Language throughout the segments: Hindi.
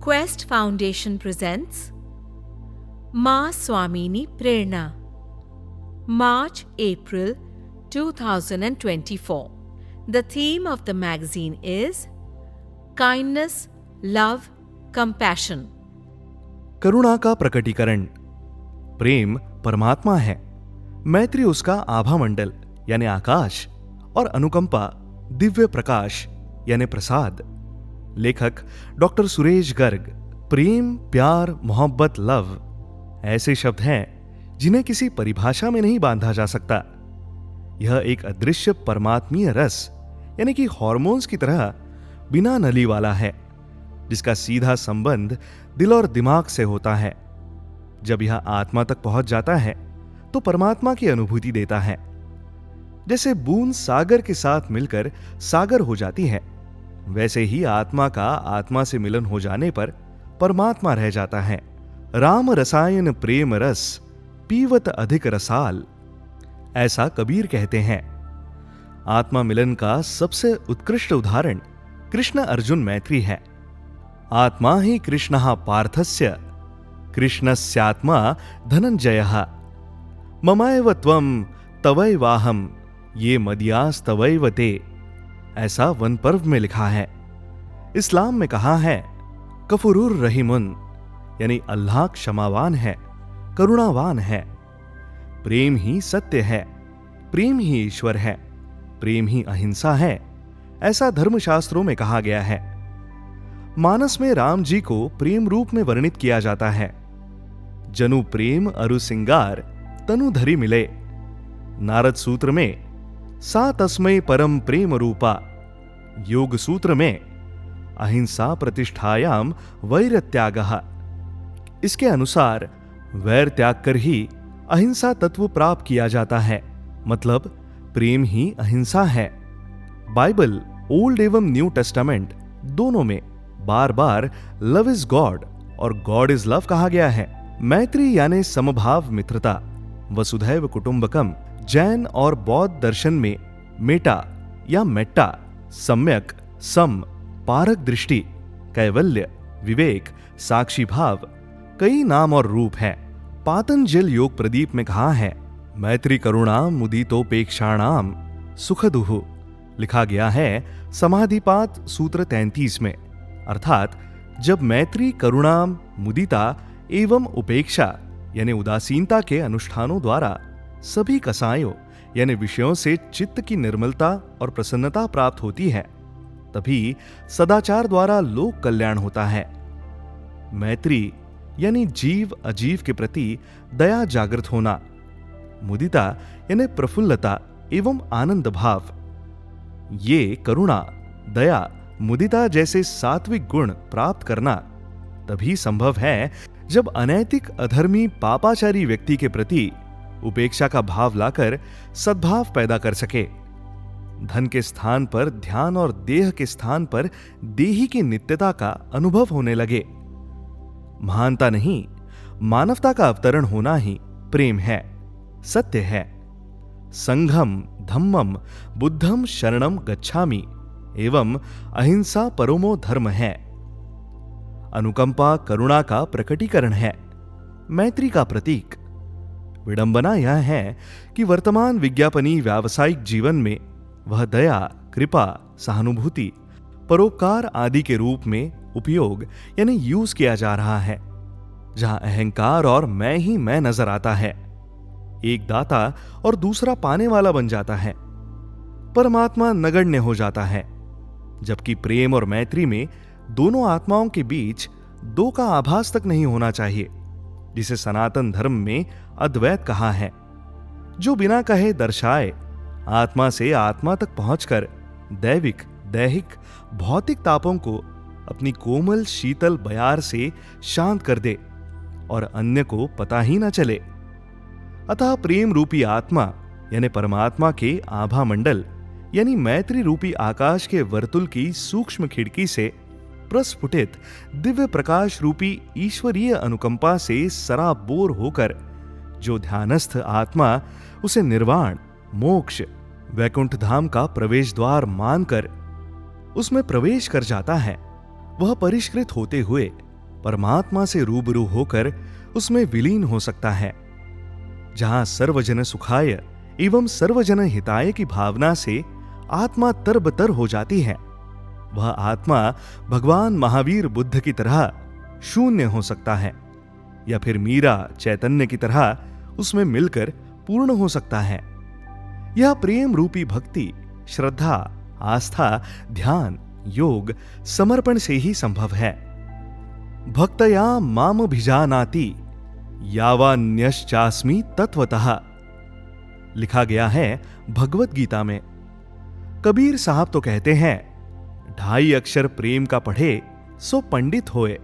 Quest Foundation presents Ma Swamini Prerna, March-April 2024. The theme of the magazine is Kindness, Love, Compassion. करुणा का प्रकटीकरण। प्रेम परमात्मा है, मैत्री उसका आभा मंडल यानी आकाश और अनुकंपा दिव्य प्रकाश यानी प्रसाद। लेखक डॉक्टर सुरेश गर्ग। प्रेम, प्यार, मोहब्बत, लव ऐसे शब्द हैं जिन्हें किसी परिभाषा में नहीं बांधा जा सकता। यह एक अदृश्य परमात्मीय रस यानी कि हार्मोन्स की तरह बिना नली वाला है, जिसका सीधा संबंध दिल और दिमाग से होता है। जब यह आत्मा तक पहुंच जाता है तो परमात्मा की अनुभूति देता है। जैसे बूंद सागर के साथ मिलकर सागर हो जाती है, वैसे ही आत्मा का आत्मा से मिलन हो जाने पर परमात्मा रह जाता है। राम रसायन प्रेम रस पीवत अधिक रसाल, ऐसा कबीर कहते हैं। आत्मा मिलन का सबसे उत्कृष्ट उदाहरण कृष्ण अर्जुन मैत्री है। आत्मा ही कृष्णः पार्थस्य कृष्णस्यात्मा धनंजयः ममैव त्वं तवैवाहं ये मदीयास्तवैव ते, ऐसा वन पर्व में लिखा है। इस्लाम में कहा है कफुरुर रहीमुन, यानी अल्लाह क्षमावान है, करुणावान है। प्रेम ही सत्य है, प्रेम ही ईश्वर है, प्रेम ही अहिंसा है, ऐसा धर्मशास्त्रों में कहा गया है। मानस में राम जी को प्रेम रूप में वर्णित किया जाता है। जनु प्रेम अरु सिंगार तनु धरि मिले। नारद सूत्र में सा तस्मै परम प्रेम रूपा, योग सूत्र में अहिंसा प्रतिष्ठायाम वैर त्यागः। इसके अनुसार वैर त्याग कर ही अहिंसा तत्व प्राप्त किया जाता है, मतलब प्रेम ही अहिंसा है। बाइबल ओल्ड एवं न्यू टेस्टामेंट दोनों में बार बार लव इज गॉड और गॉड इज लव कहा गया है। मैत्री यानी समभाव मित्रता, वसुधैव कुटुंबकम जैन और बौद्ध दर्शन में मेटा या मेट्टा, सम्यक, सम, पारक दृष्टि, कैवल्य, विवेक, साक्षी भाव कई नाम और रूप हैं। पातंजल योग प्रदीप में कहा है मैत्री करुणा मुदितोपेक्षाणाम सुखदुः, लिखा गया है समाधिपात सूत्र 33 में। अर्थात जब मैत्री, करुणा, मुदिता एवं उपेक्षा यानी उदासीनता के अनुष्ठानों द्वारा सभी कसायों यानी विषयों से चित्त की निर्मलता और प्रसन्नता प्राप्त होती है, तभी सदाचार द्वारा लोक कल्याण होता है। मैत्री यानी जीव अजीव के प्रति दया जागृत होना, मुदिता यानी प्रफुल्लता एवं आनंद भाव। ये करुणा, दया, मुदिता जैसे सात्विक गुण प्राप्त करना तभी संभव है जब अनैतिक, अधर्मी, पापाचारी व्यक्ति के प्रति उपेक्षा का भाव लाकर सद्भाव पैदा कर सके। धन के स्थान पर ध्यान और देह के स्थान पर देही की नित्यता का अनुभव होने लगे। महानता नहीं, मानवता का अवतरण होना ही प्रेम है, सत्य है। संघम धम्मम बुद्धम शरणम गच्छामि एवं अहिंसा परमो धर्म है। अनुकंपा करुणा का प्रकटीकरण है, मैत्री का प्रतीक। विडंबना यह है कि वर्तमान विज्ञापनी व्यावसायिक जीवन में वह दया, कृपा, सहानुभूति, परोपकार आदि के रूप में उपयोग यानी यूज किया जा रहा है, जहां अहंकार और मैं ही मैं नजर आता है। एक दाता और दूसरा पाने वाला बन जाता है, परमात्मा नगण्य हो जाता है। जबकि प्रेम और मैत्री में दोनों आत्माओं के बीच दो का आभास तक नहीं होना चाहिए, जिसे सनातन धर्म में अद्वैत कहा है। जो बिना कहे दर्शाए आत्मा से आत्मा तक पहुंचकर दैविक, दैहिक, भौतिक तापों को अपनी कोमल शीतल बयार से शांत कर दे और अन्य को पता ही न चले। अतः प्रेम रूपी आत्मा यानी परमात्मा के आभा मंडल यानी मैत्री रूपी आकाश के वर्तुल की सूक्ष्म खिड़की से प्रस्फुटित दिव्य प्रकाश रूपी ईश्वरीय अनुकंपा से सराबोर होकर जो ध्यानस्थ आत्मा उसे निर्वाण, मोक्ष, वैकुंठ धाम का प्रवेश द्वार मानकर उसमें प्रवेश कर जाता है, वह परिष्कृत होते हुए परमात्मा से रूबरू होकर उसमें विलीन हो सकता है। जहां सर्वजन सुखाय एवं सर्वजन हिताय की भावना से आत्मा तरबतर हो जाती है, वह आत्मा भगवान महावीर बुद्ध की तरह शून्य हो सकता है, या फिर मीरा चैतन्य की तरह उसमें मिलकर पूर्ण हो सकता है। यह प्रेम रूपी भक्ति, श्रद्धा, आस्था, ध्यान, योग, समर्पण से ही संभव है। भक्तया माम भिजानाति यावान्यश्चास्मि तत्वतः, लिखा गया है भगवत गीता में। कबीर साहब तो कहते हैं, 2.5 अक्षर प्रेम का पढ़े सो पंडित होए,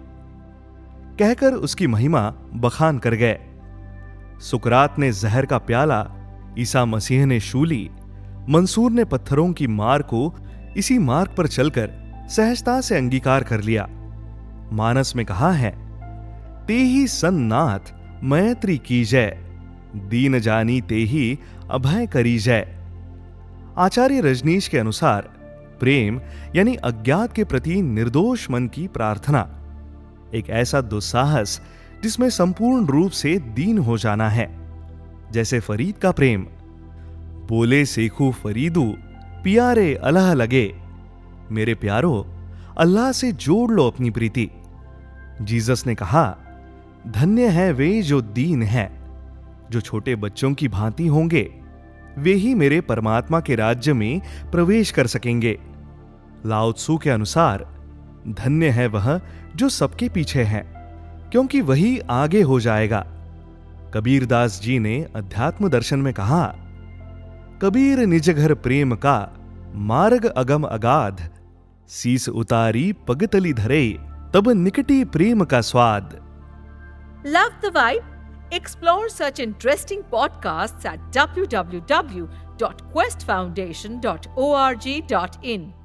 कहकर उसकी महिमा बखान कर गए। सुकरात ने जहर का प्याला, ईसा मसीह ने शूली, मंसूर ने पत्थरों की मार को इसी मार्ग पर चलकर सहजता से अंगीकार कर लिया। मानस में कहा है, ते ही सन्नाथ मैत्री कीजय, दीन जानी ते ही अभय करीजय। आचार्य रजनीश के अनुसार प्रेम यानी अज्ञात के प्रति निर्दोष मन की प्रार्थना, एक ऐसा दुस्साहस जिसमें संपूर्ण रूप से दीन हो जाना है। जैसे फरीद का प्रेम, बोले सेखू फरीदू पियारे अलह लगे, मेरे प्यारो अल्लाह से जोड़ लो अपनी प्रीति। जीसस ने कहा, धन्य है वे जो दीन हैं, जो छोटे बच्चों की भांति होंगे, वे ही मेरे परमात्मा के राज्य में प्रवेश कर सकेंगे। लाओ त्सु के अनुसार धन्य है वह जो सबके पीछे है, क्योंकि वही आगे हो जाएगा। कबीरदास जी ने अध्यात्म दर्शन में कहा, कबीर निज घर प्रेम का मार्ग अगम अगाध, सीस उतारी पगतली धरे तब निकटी प्रेम का स्वाद। Love the vibe? Explore such interesting podcasts at www.questfoundation.org.in.